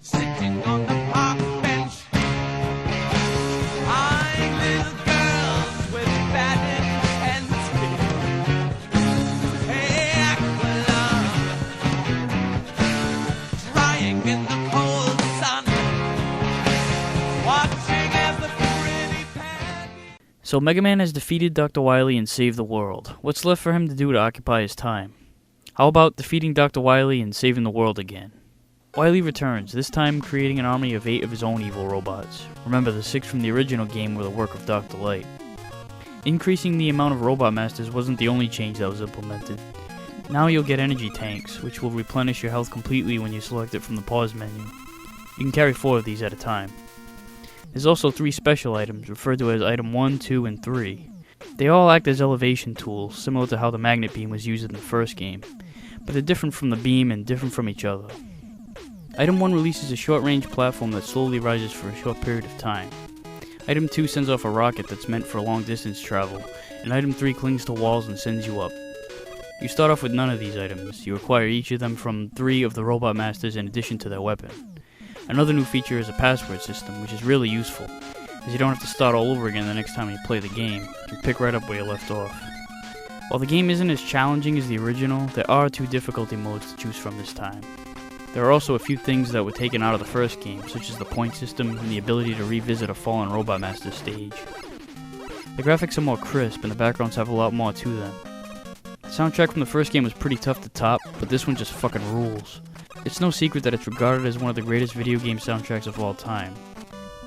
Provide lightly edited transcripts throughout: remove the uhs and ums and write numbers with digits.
Sitting on the park bench, eyeing little girls with bad intensity. Hey, Aquila, drying in the cold sun, watching as the pretty Peggy. So Mega Man has defeated Dr. Wily and saved the world. What's left for him to do to occupy his time? How about defeating Dr. Wily and saving the world again? Wily returns, this time creating an army of 8 of his own evil robots. Remember, the 6 from the original game were the work of Dr. Light. Increasing the amount of Robot Masters wasn't the only change that was implemented. Now you'll get energy tanks, which will replenish your health completely when you select it from the pause menu. You can carry 4 of these at a time. There's also 3 special items, referred to as Item 1, 2, and 3. They all act as elevation tools, similar to how the magnet beam was used in the first game, but they're different from the beam and different from each other. Item 1 releases a short-range platform that slowly rises for a short period of time. Item 2 sends off a rocket that's meant for long-distance travel, and Item 3 clings to walls and sends you up. You start off with none of these items. You acquire each of them from 3 of the Robot Masters in addition to their weapon. Another new feature is a password system, which is really useful, as you don't have to start all over again the next time you play the game. You pick right up where you left off. While the game isn't as challenging as the original, there are 2 difficulty modes to choose from this time. There are also a few things that were taken out of the first game, such as the point system and the ability to revisit a fallen Robot Master stage. The graphics are more crisp and the backgrounds have a lot more to them. The soundtrack from the first game was pretty tough to top, but this one just fucking rules. It's no secret that it's regarded as one of the greatest video game soundtracks of all time.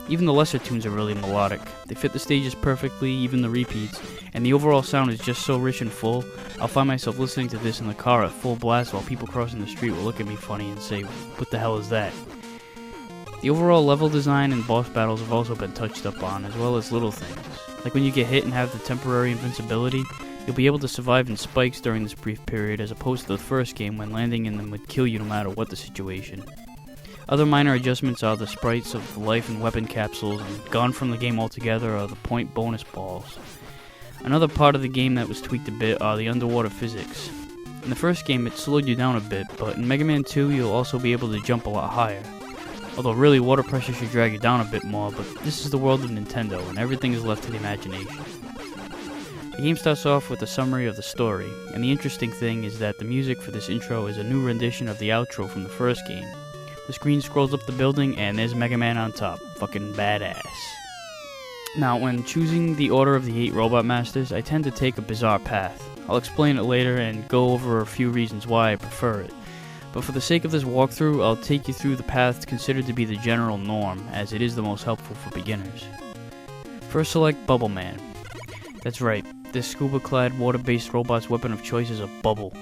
Even the lesser tunes are really melodic. They fit the stages perfectly, even the repeats, and the overall sound is just so rich and full, I'll find myself listening to this in the car at full blast while people crossing the street will look at me funny and say, "What the hell is that?" The overall level design and boss battles have also been touched up on, as well as little things. Like when you get hit and have the temporary invincibility, you'll be able to survive in spikes during this brief period, as opposed to the first game when landing in them would kill you no matter what the situation. Other minor adjustments are the sprites of the life and weapon capsules, and gone from the game altogether are the point bonus balls. Another part of the game that was tweaked a bit are the underwater physics. In the first game it slowed you down a bit, but in Mega Man 2 you'll also be able to jump a lot higher. Although really water pressure should drag you down a bit more, but this is the world of Nintendo and everything is left to the imagination. The game starts off with a summary of the story, and the interesting thing is that the music for this intro is a new rendition of the outro from the first game. The screen scrolls up the building and there's Mega Man on top. Fucking badass. Now, when choosing the order of the 8 Robot Masters, I tend to take a bizarre path. I'll explain it later and go over a few reasons why I prefer it. But for the sake of this walkthrough, I'll take you through the paths considered to be the general norm, as it is the most helpful for beginners. First, select Bubble Man. That's right, this scuba-clad, water-based robot's weapon of choice is a bubble.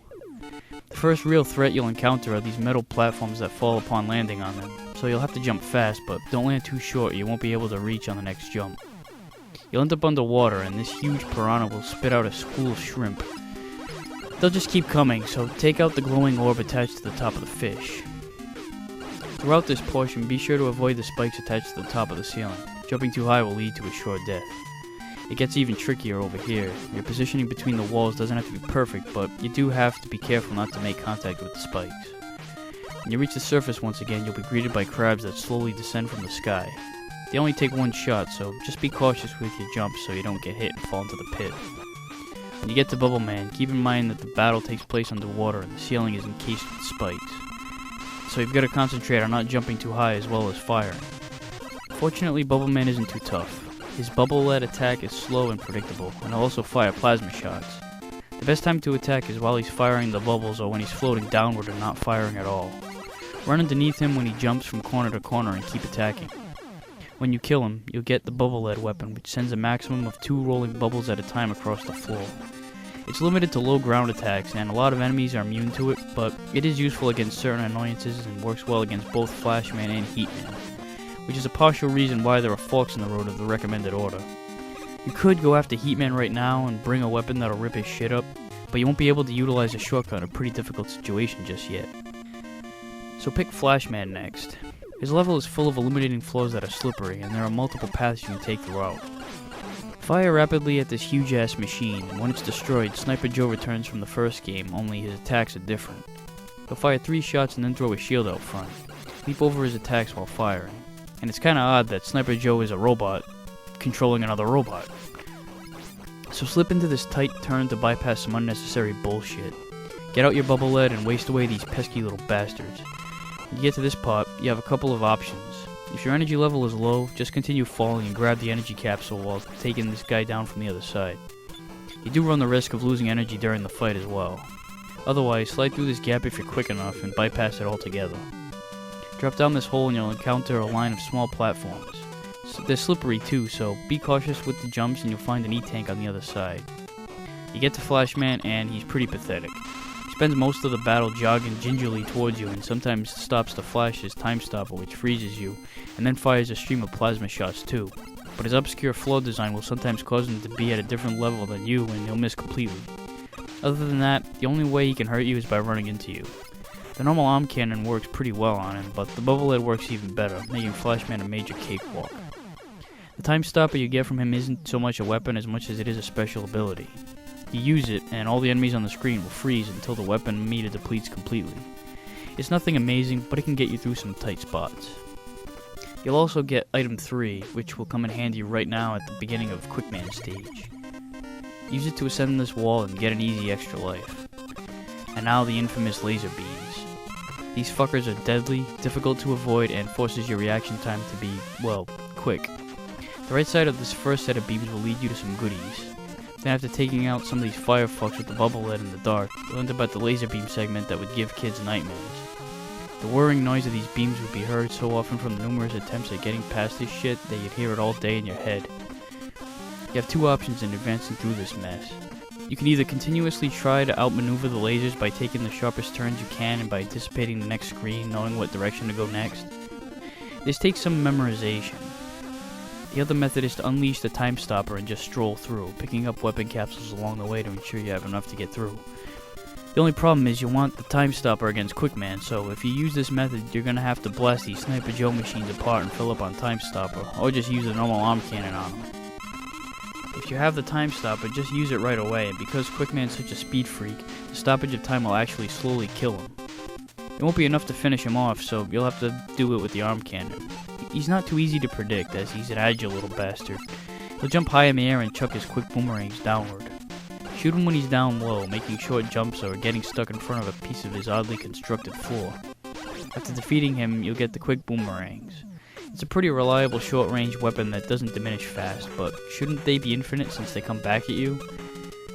The first real threat you'll encounter are these metal platforms that fall upon landing on them, so you'll have to jump fast, but don't land too short or you won't be able to reach on the next jump. You'll end up underwater, and this huge piranha will spit out a school of shrimp. They'll just keep coming, so take out the glowing orb attached to the top of the fish. Throughout this portion, be sure to avoid the spikes attached to the top of the ceiling. Jumping too high will lead to a sure death. It gets even trickier over here. Your positioning between the walls doesn't have to be perfect, but you do have to be careful not to make contact with the spikes. When you reach the surface once again, you'll be greeted by crabs that slowly descend from the sky. They only take one shot, so just be cautious with your jumps so you don't get hit and fall into the pit. When you get to Bubble Man, keep in mind that the battle takes place underwater and the ceiling is encased with spikes. So you've got to concentrate on not jumping too high as well as firing. Fortunately, Bubble Man isn't too tough. His bubble-led attack is slow and predictable, and he'll also fire plasma shots. The best time to attack is while he's firing the bubbles or when he's floating downward and not firing at all. Run underneath him when he jumps from corner to corner and keep attacking. When you kill him, you'll get the bubble-led weapon, which sends a maximum of 2 rolling bubbles at a time across the floor. It's limited to low ground attacks, and a lot of enemies are immune to it, but it is useful against certain annoyances and works well against both Flashman and Heatman, which is a partial reason why there are forks in the road of the recommended order. You could go after Heatman right now and bring a weapon that'll rip his shit up, but you won't be able to utilize a shortcut in a pretty difficult situation just yet. So pick Flashman next. His level is full of illuminating floors that are slippery, and there are multiple paths you can take throughout. Fire rapidly at this huge-ass machine, and when it's destroyed, Sniper Joe returns from the first game, only his attacks are different. He'll fire 3 shots and then throw his shield out front. Leap over his attacks while firing. And it's kinda odd that Sniper Joe is a robot controlling another robot. So slip into this tight turn to bypass some unnecessary bullshit. Get out your bubble lead and waste away these pesky little bastards. When you get to this part, you have a couple of options. If your energy level is low, just continue falling and grab the energy capsule while taking this guy down from the other side. You do run the risk of losing energy during the fight as well. Otherwise, slide through this gap if you're quick enough and bypass it altogether. Drop down this hole and you'll encounter a line of small platforms. They're slippery too, so be cautious with the jumps and you'll find an E-tank on the other side. You get to Flashman and he's pretty pathetic. He spends most of the battle jogging gingerly towards you and sometimes stops to flash his time stopper, which freezes you, and then fires a stream of plasma shots too. But his obscure floor design will sometimes cause him to be at a different level than you and he'll miss completely. Other than that, the only way he can hurt you is by running into you. The normal arm cannon works pretty well on him, but the bubble lead works even better, making Flashman a major cakewalk. The time stopper you get from him isn't so much a weapon as much as it is a special ability. You use it, and all the enemies on the screen will freeze until the weapon meter depletes completely. It's nothing amazing, but it can get you through some tight spots. You'll also get Item 3, which will come in handy right now at the beginning of Quickman stage. Use it to ascend this wall and get an easy extra life. And now the infamous laser beams. These fuckers are deadly, difficult to avoid, and forces your reaction time to be, well, quick. The right side of this first set of beams will lead you to some goodies. Then after taking out some of these firefucks with the bubble lead in the dark, you'll end up at the laser beam segment that would give kids nightmares. The whirring noise of these beams would be heard so often from the numerous attempts at getting past this shit that you'd hear it all day in your head. You have 2 options in advancing through this mess. You can either continuously try to outmaneuver the lasers by taking the sharpest turns you can and by anticipating the next screen, knowing what direction to go next. This takes some memorization. The other method is to unleash the time stopper and just stroll through, picking up weapon capsules along the way to ensure you have enough to get through. The only problem is you want the time stopper against Quickman, so if you use this method, you're gonna have to blast these Sniper Joe machines apart and fill up on time stopper, or just use a normal arm cannon on them. If you have the time stopper, just use it right away, and because Quickman's such a speed freak, the stoppage of time will actually slowly kill him. It won't be enough to finish him off, so you'll have to do it with the arm cannon. He's not too easy to predict, as he's an agile little bastard. He'll jump high in the air and chuck his quick boomerangs downward. Shoot him when he's down low, making short jumps or getting stuck in front of a piece of his oddly constructed floor. After defeating him, you'll get the quick boomerangs. It's a pretty reliable short-range weapon that doesn't diminish fast, but shouldn't they be infinite since they come back at you?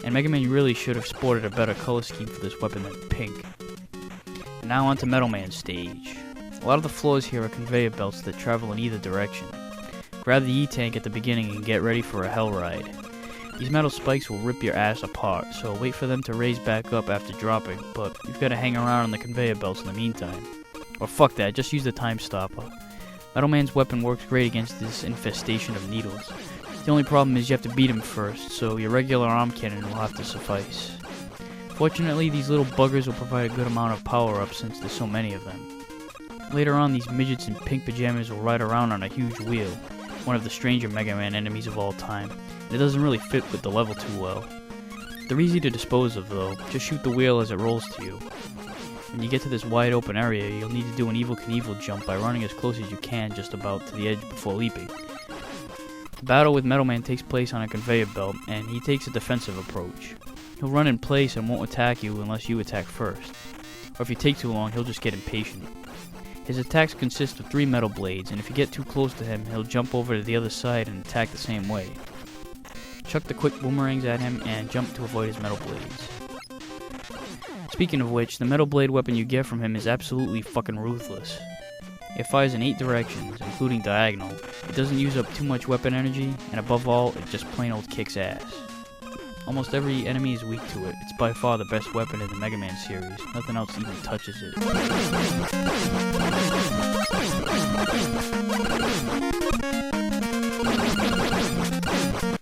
And Mega Man really should have sported a better color scheme for this weapon than pink. And now on to Metal Man stage. A lot of the floors here are conveyor belts that travel in either direction. Grab the E-tank at the beginning and get ready for a hell ride. These metal spikes will rip your ass apart, so wait for them to raise back up after dropping, but you've got to hang around on the conveyor belts in the meantime. Or fuck that, just use the time stopper. Metal Man's weapon works great against this infestation of needles. The only problem is you have to beat him first, so your regular arm cannon will have to suffice. Fortunately, these little buggers will provide a good amount of power-up since there's so many of them. Later on, these midgets in pink pajamas will ride around on a huge wheel, one of the stranger Mega Man enemies of all time, and it doesn't really fit with the level too well. They're easy to dispose of though, just shoot the wheel as it rolls to you. When you get to this wide open area, you'll need to do an Evel Knievel jump by running as close as you can just about to the edge before leaping. The battle with Metal Man takes place on a conveyor belt, and he takes a defensive approach. He'll run in place and won't attack you unless you attack first. Or if you take too long, he'll just get impatient. His attacks consist of 3 metal blades, and if you get too close to him, he'll jump over to the other side and attack the same way. Chuck the quick boomerangs at him and jump to avoid his metal blades. Speaking of which, the metal blade weapon you get from him is absolutely fucking ruthless. It fires in 8 directions, including diagonal. It doesn't use up too much weapon energy, and above all, it just plain old kicks ass. Almost every enemy is weak to it. It's by far the best weapon in the Mega Man series. Nothing else even touches it.